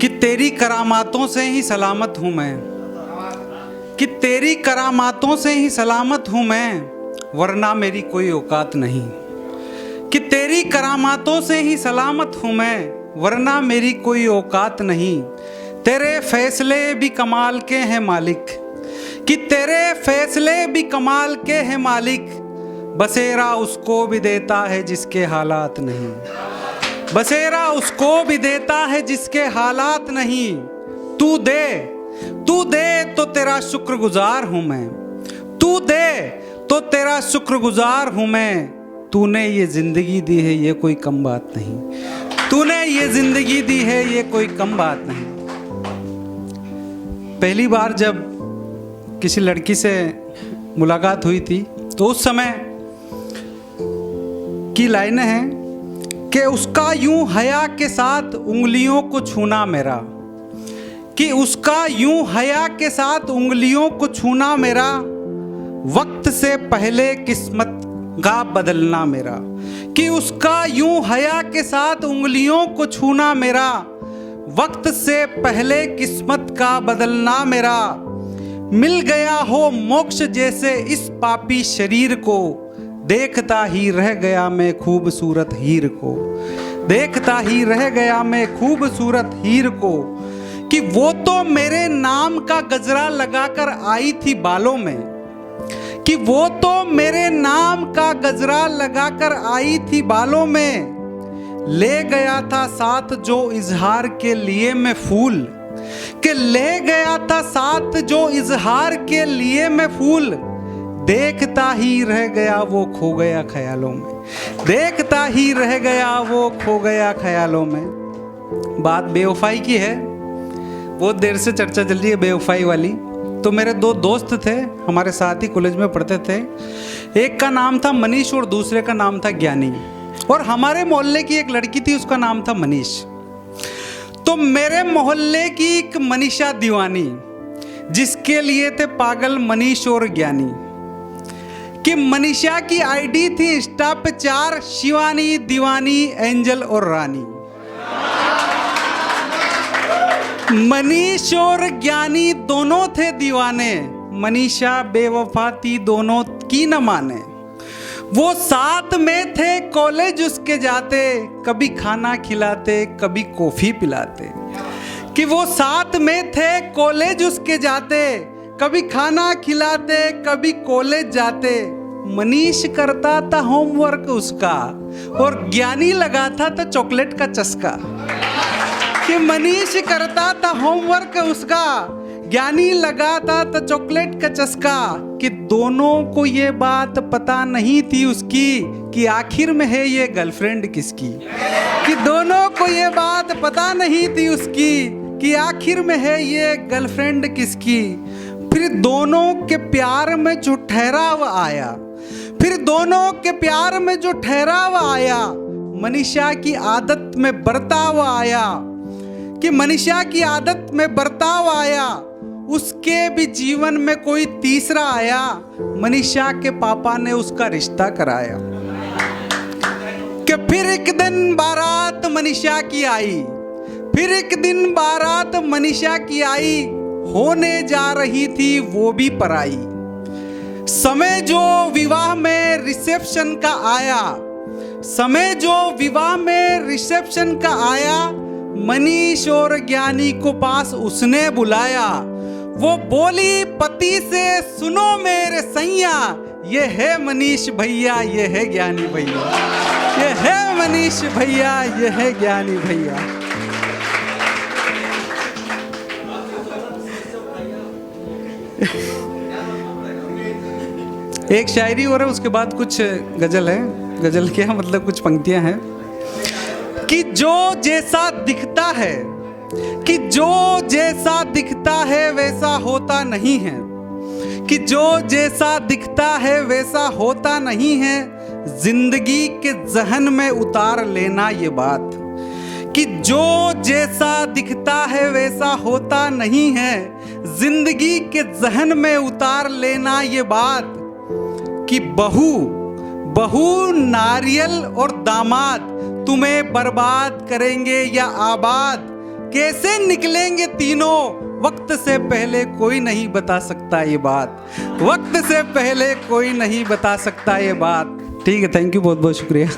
कि तेरी करामातों से ही सलामत हूँ मैं, कि तेरी करामातों से ही सलामत हूँ मैं, वरना मेरी कोई औकात नहीं। कि तेरी करामातों से ही सलामत हूँ मैं, वरना मेरी कोई औकात नहीं। तेरे फैसले भी कमाल के हैं मालिक, कि तेरे फैसले भी कमाल के हैं मालिक। बसेरा उसको भी देता है जिसके हालात नहीं, बसेरा उसको भी देता है जिसके हालात नहीं। तू दे तो तेरा शुक्रगुजार हूँ मैं, तू दे तो तेरा शुक्रगुजार हूँ मैं। तूने ये जिंदगी दी है ये कोई कम बात नहीं, तूने ये जिंदगी दी है ये कोई कम बात नहीं। पहली बार जब किसी लड़की से मुलाकात हुई थी तो उस समय की लाइनें हैं कि उसका यूं हया के साथ उंगलियों को छूना मेरा, कि उसका यूं हया के साथ उंगलियों को छूना मेरा, वक्त से पहले किस्मत का बदलना मेरा। कि उसका यूं हया के साथ उंगलियों को छूना मेरा, वक्त से पहले किस्मत का बदलना मेरा। मिल गया हो मोक्ष जैसे इस पापी शरीर को, देखता ही रह गया मैं खूबसूरत हीर को, देखता ही रह गया मैं खूबसूरत हीर को। कि वो तो मेरे नाम का गजरा लगाकर आई थी बालों में, कि वो तो मेरे नाम का गजरा लगाकर आई थी बालों में। ले गया था साथ जो इजहार के लिए मैं फूल, कि ले गया था साथ जो इजहार के लिए मैं फूल। देखता ही रह गया वो खो गया ख्यालों में, देखता ही रह गया वो खो गया ख्यालों में। बात बेवफाई की है, बहुत देर से चर्चा चल रही है बेवफाई वाली। तो मेरे दो दोस्त थे, हमारे साथ ही कॉलेज में पढ़ते थे। एक का नाम था मनीष और दूसरे का नाम था ज्ञानी। और हमारे मोहल्ले की एक लड़की थी, उसका नाम था मनीष। तो मेरे मोहल्ले की एक मनीषा दीवानी, जिसके लिए थे पागल मनीष और ज्ञानी। कि मनीषा की आईडी थी इंस्टा पे 4, शिवानी, दीवानी, एंजल और रानी। मनीष और ज्ञानी दोनों थे दीवाने, मनीषा बेवफा थी दोनों की न माने। वो साथ में थे कॉलेज उसके जाते, कभी खाना खिलाते कभी कॉफी पिलाते। कि वो साथ में थे कॉलेज उसके जाते, कभी खाना खिलाते कभी कॉलेज जाते। मनीष करता था होमवर्क उसका और ज्ञानी लगाता था चॉकलेट का चस्का। कि मनीष करता था होमवर्क उसका, ज्ञानी लगाता था चॉकलेट का चस्का। कि दोनों को ये बात पता नहीं थी उसकी कि आखिर में है ये गर्लफ्रेंड किसकी। कि दोनों को ये बात पता नहीं थी उसकी कि आखिर में है ये गर्लफ्रेंड किसकी। फिर दोनों के प्यार में जो ठहराव आया, फिर दोनों के प्यार में जो ठहराव आया, मनीषा की आदत में बर्ताव आया। कि मनीषा की आदत में बर्ताव आया, उसके भी जीवन में कोई तीसरा आया। मनीषा के पापा ने उसका रिश्ता कराया। कि फिर एक दिन बारात मनीषा की आई, फिर एक दिन बारात मनीषा की आई, होने जा रही थी वो भी पराई। समय जो विवाह में रिसेप्शन का आया, समय जो विवाह में रिसेप्शन का आया, मनीष और ज्ञानी को पास उसने बुलाया। वो बोली पति से सुनो मेरे सैया, ये है मनीष भैया ये है ज्ञानी भैया, ये है मनीष भैया ये है ज्ञानी भैया। एक शायरी और है, उसके बाद कुछ गजल है। गजल क्या मतलब, कुछ पंक्तियां हैं। कि जो जैसा दिखता है, कि जो जैसा दिखता है वैसा होता नहीं है, कि जो जैसा दिखता है वैसा होता नहीं है। जिंदगी के जहन में उतार लेना ये बात, कि जो जैसा दिखता है वैसा होता नहीं है। जिंदगी के जहन में उतार लेना ये बात, कि बहू नारियल और दामाद तुम्हें बर्बाद करेंगे या आबाद। कैसे निकलेंगे तीनों, वक्त से पहले कोई नहीं बता सकता ये बात, वक्त से पहले कोई नहीं बता सकता ये बात। ठीक है, थैंक यू, बहुत बहुत शुक्रिया।